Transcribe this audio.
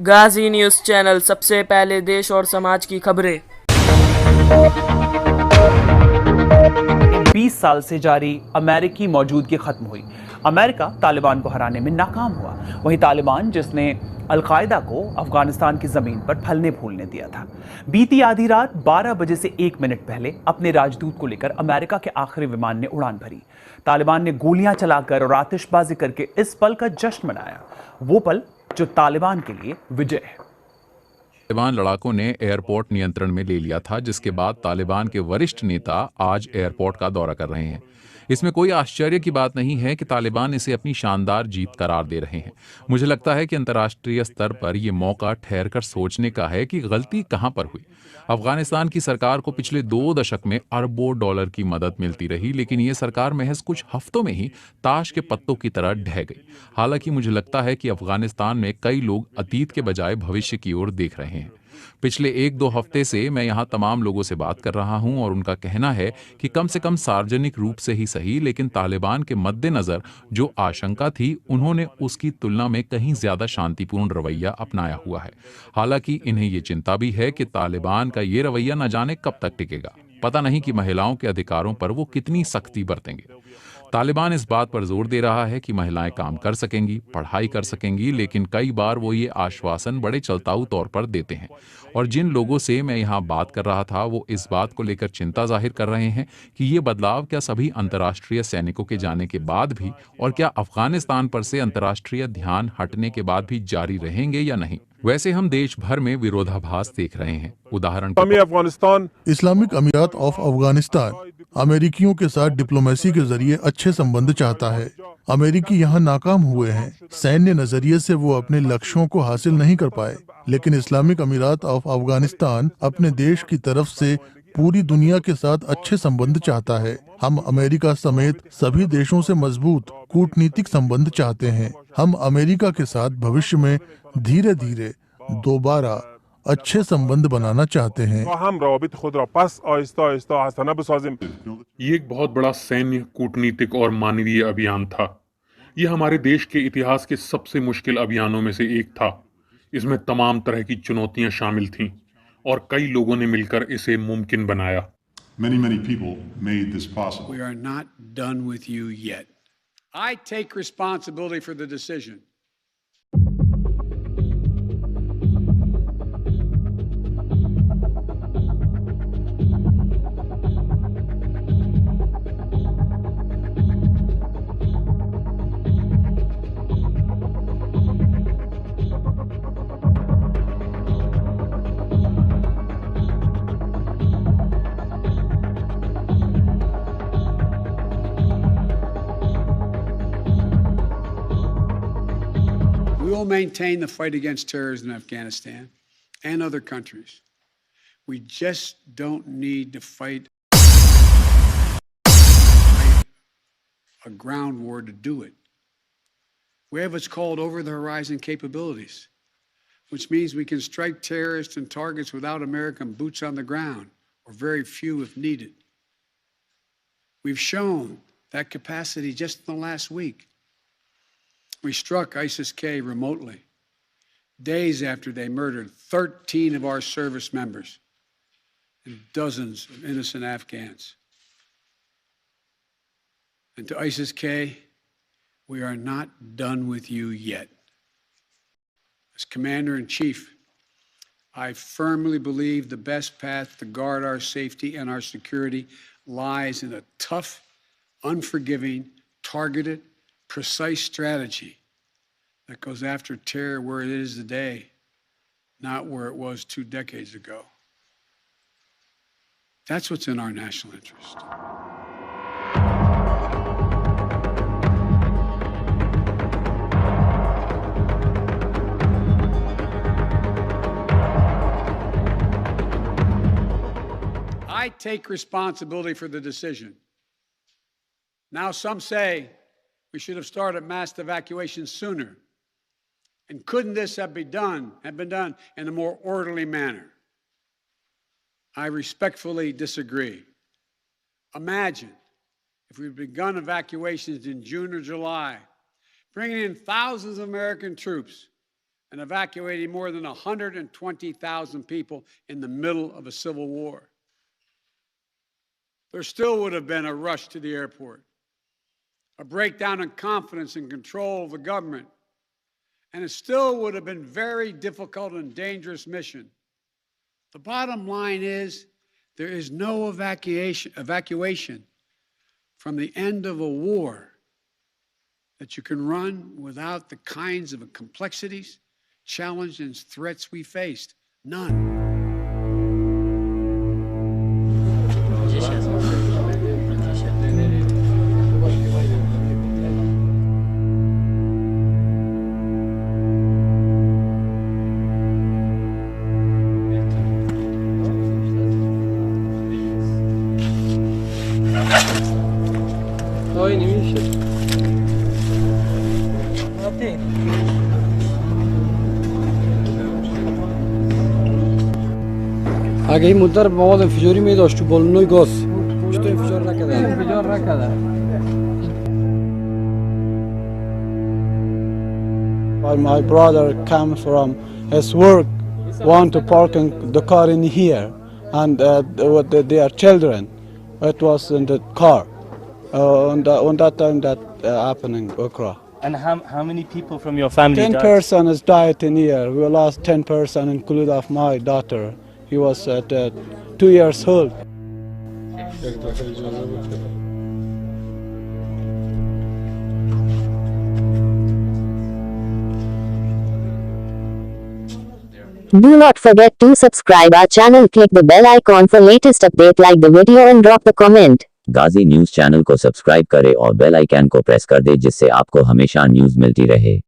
गाजी news channel सबसे पहले देश और समाज की खबरें। 20 साल से जारी अमेरिकी मौजूदगी खत्म हुई। अमेरिका तालिबान को हराने में नाकाम हुआ। वहीं तालिबान जिसने अलकायदा को अफगानिस्तान की जमीन पर फलने फूलने दिया था, बीती आधी रात 12 बजे से 1 मिनट पहले अपने राजदूत को लेकर अमेरिका के आखिरी विमान ने उड़ान भरी। तालिबान ने गोलियां चलाकर और आतिशबाजी करके इस पल का जश्न मनाया, वो पल जो तालिबान के लिए विजय है। तालिबान लड़ाकों ने एयरपोर्ट नियंत्रण में ले लिया था, जिसके बाद तालिबान के वरिष्ठ नेता आज एयरपोर्ट का दौरा कर रहे हैं। इसमें कोई आश्चर्य की बात नहीं है कि तालिबान इसे अपनी शानदार जीत करार दे रहे हैं। मुझे लगता है कि अंतर्राष्ट्रीय स्तर पर यह मौका ठहरकर सोचने का है कि गलती कहां पर हुई। अफगानिस्तान की सरकार को पिछले 2 दशक में अरबों डॉलर की मदद मिलती रही, लेकिन ये सरकार महज कुछ हफ्तों में ही ताश के पत्तों की तरह ढह गई। हालांकि मुझे लगता है कि अफगानिस्तान में कई लोग अतीत के बजाय भविष्य की ओर देख रहे हैं। पिछले 1-2 हफ्ते से मैं यहाँ तमाम लोगों से बात कर रहा हूँ और उनका कहना है कि कम से कम सार्वजनिक रूप से ही सही, लेकिन तालिबान के मद्देनजर जो आशंका थी, उन्होंने उसकी तुलना में कहीं ज्यादा शांतिपूर्ण रवैया अपनाया हुआ है। हालांकि इन्हें ये चिंता भी है कि तालिबान का ये रवैया न जाने कब तक टिकेगा। पता नहीं कि महिलाओं के अधिकारों पर वो कितनी सख्ती बरतेंगे। तालिबान इस बात पर जोर दे रहा है कि महिलाएं काम कर सकेंगी, पढ़ाई कर सकेंगी, लेकिन कई बार वो ये आश्वासन बड़े चलताऊ तौर पर देते हैं। और जिन लोगों से मैं यहाँ बात कर रहा था, वो इस बात को लेकर चिंता जाहिर कर रहे हैं कि ये बदलाव क्या सभी अंतर्राष्ट्रीय सैनिकों के जाने के बाद भी, और क्या अफगानिस्तान पर से अंतर्राष्ट्रीय ध्यान हटने के बाद भी जारी रहेंगे या नहीं। वैसे हम देश भर में विरोधाभास देख रहे हैं। उदाहरण के अफगानिस्तान इस्लामिक अमीरात ऑफ अफगानिस्तान अमेरिकियों के साथ डिप्लोमेसी के जरिए अच्छे संबंध चाहता है। अमेरिकी यहाँ नाकाम हुए हैं। सैन्य नजरिए से वो अपने लक्ष्यों को हासिल नहीं कर पाए, लेकिन इस्लामिक अमीरात ऑफ अफगानिस्तान अपने देश की तरफ से पूरी दुनिया के साथ अच्छे संबंध चाहता है। हम अमेरिका समेत सभी देशों से मजबूत कूटनीतिक संबंध चाहते हैं। हम अमेरिका के साथ भविष्य में धीरे धीरे दोबारा अच्छे संबंध बनाना चाहते हैं। ये एक बहुत बड़ा सैन्य, कूटनीतिक और मानवीय अभियान था। यह हमारे देश के इतिहास के सबसे मुश्किल अभियानों में से एक था। इसमें तमाम तरह की चुनौतियां शामिल थीं और कई लोगों ने मिलकर इसे मुमकिन बनाया। Many people made this possible. We are not done with you yet. I take responsibility for the decision. We will maintain the fight against terrorism in Afghanistan and other countries. We just don't need to fight a ground war to do it. We have what's called over-the-horizon capabilities, which means we can strike terrorists and targets without American boots on the ground, or very few if needed. We've shown that capacity just in the last week. We struck ISIS-K remotely, days after they murdered 13 of our service members and dozens of innocent Afghans. And to ISIS-K, we are not done with you yet. As Commander-in-Chief, I firmly believe the best path to guard our safety and our security lies in a tough, unforgiving, targeted, precise strategy that goes after terror where it is today, not where it was 2 decades ago. That's what's in our national interest. I take responsibility for the decision. Now, some say we should have started mass evacuation sooner. And couldn't this have been done in a more orderly manner? I respectfully disagree. Imagine if we'd begun evacuations in June or July, bringing in thousands of American troops and evacuating more than 120,000 people in the middle of a civil war. There still would have been a rush to the airport, a breakdown in confidence and control of the government, and it still would have been very difficult and dangerous mission. The bottom line is there is no evacuation from the end of a war that you can run without the kinds of complexities, challenges, and threats we faced. None. اگه این مدت مواد انفجاری می داشت تو بالونای گاز چطور انفجار نکرده؟ My brother came from his work, want to park the car in here, and with their children. It was in the car. On that time that happened in Okra. And how many people from your family 10 died? persons died in here. We lost 10 persons, including of my daughter. He was 2 years old. Do not forget to subscribe our channel, click the bell icon for latest update, like the video and drop the comment. Ghazi news channel को subscribe करें और bell icon को press कर दें जिससे आपको हमेशा news मिलती रहे।